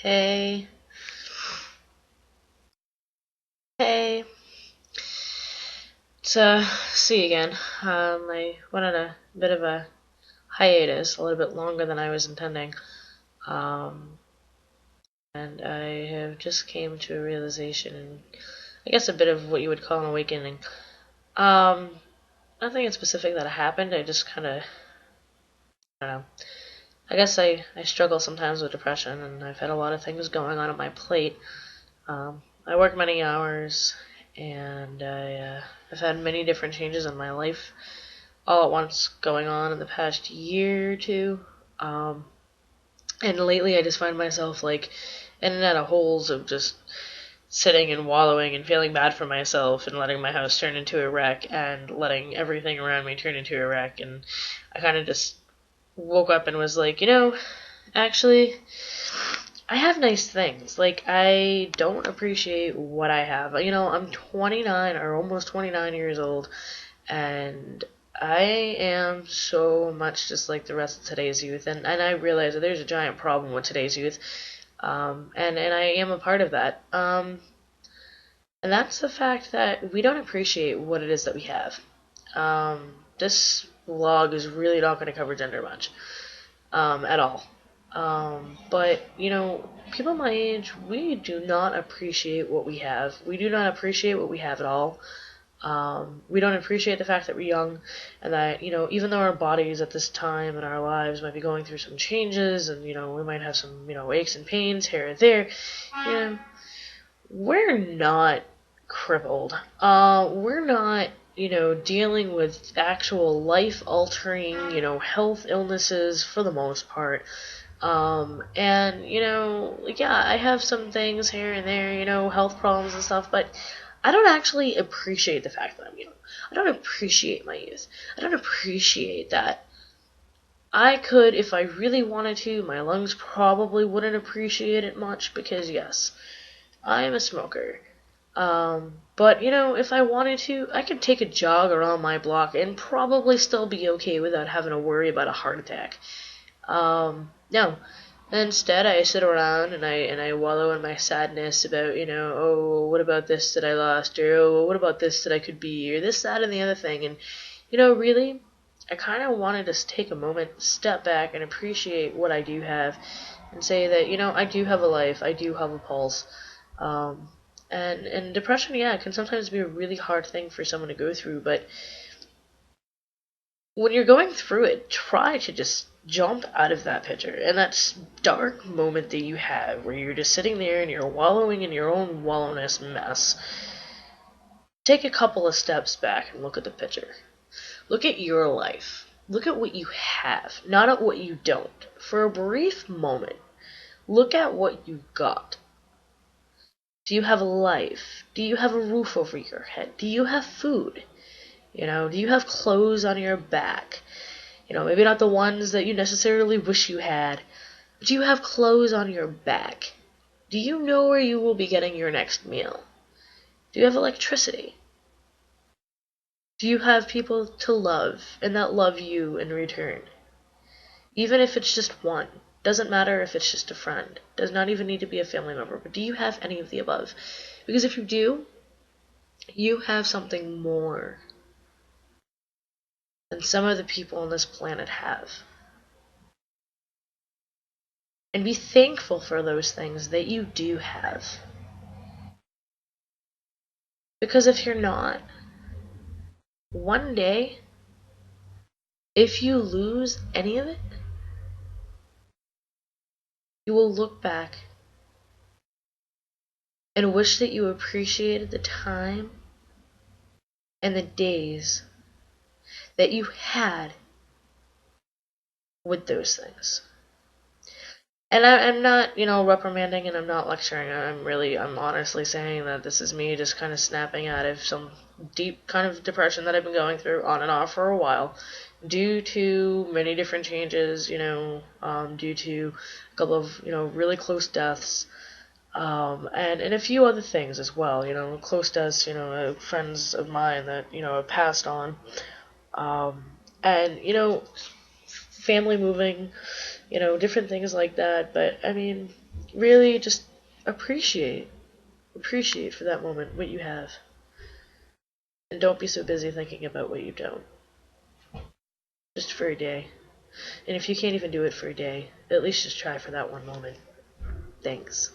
Hey, hey. So, see you again. I went on a bit of a hiatus, a little bit longer than I was intending. Um, and I have just came to a realization, and I guess a bit of what you would call an awakening. Um, Nothing in specific that happened. I just kind of, I don't know. I guess I struggle sometimes with depression, and I've had a lot of things going on my plate. I work many hours, and I've had many different changes in my life all at once going on in the past year or two. Um, and lately I just find myself like in and out of holes of just sitting and wallowing and feeling bad for myself and letting my house turn into a wreck and letting everything around me turn into a wreck. And I kind of just woke up and was like, actually, I have nice things. Like, I don't appreciate what I have. I'm 29 or almost 29 years old, and I am so much just like the rest of today's youth, and I realize that there's a giant problem with today's youth, and I am a part of that. And that's the fact that we don't appreciate what it is that we have. This vlog is really not going to cover gender much, at all. But, people my age, we do not appreciate what we have. We do not appreciate what we have at all. We don't appreciate the fact that we're young, and that, even though our bodies at this time in our lives might be going through some changes, and, we might have some, aches and pains here and there, you know, we're not crippled. We're not, dealing with actual life-altering, health illnesses for the most part. And, yeah, I have some things here and there, health problems and stuff, but I don't actually appreciate the fact that I'm young. I don't appreciate my youth. I don't appreciate that. I could, if I really wanted to, my lungs probably wouldn't appreciate it much because, yes, I am a smoker. But, if I wanted to, I could take a jog around my block and probably still be okay without having to worry about a heart attack. No. Instead, I sit around and I wallow in my sadness about, oh, what about this that I lost, or oh, what about this that I could be, or this, that, and the other thing. And, really, I kind of wanted to take a moment, step back, and appreciate what I do have, and say that, I do have a life, I do have a pulse. And depression, yeah, can sometimes be a really hard thing for someone to go through, but when you're going through it, try to just jump out of that picture and that dark moment that you have where you're just sitting there and you're wallowing in your own wallowness mess. Take a couple of steps back and look at the picture. Look at your life. Look at what you have, not at what you don't. For a brief moment, look at what you got. Do you have a life? Do you have a roof over your head? Do you have food? Do you have clothes on your back? Maybe not the ones that you necessarily wish you had, but do you have clothes on your back? Do you know where you will be getting your next meal? Do you have electricity? Do you have people to love and that love you in return? Even if it's just one. Doesn't matter if it's just a friend. Does not even need to be a family member. But do you have any of the above? Because if you do, you have something more than some of the people on this planet have. And be thankful for those things that you do have. Because if you're not, one day, if you lose any of it, you will look back and wish that you appreciated the time and the days that you had with those things. And I'm not, reprimanding and I'm not lecturing. I'm honestly saying that this is me just kind of snapping out of some deep kind of depression that I've been going through on and off for a while due to many different changes, due to a couple of, really close deaths, and a few other things as well, close deaths, friends of mine that, have passed on, and, family moving, different things like that. But I mean, really just appreciate for that moment what you have. And don't be so busy thinking about what you don't. Just for a day. And if you can't even do it for a day, at least just try for that one moment. Thanks.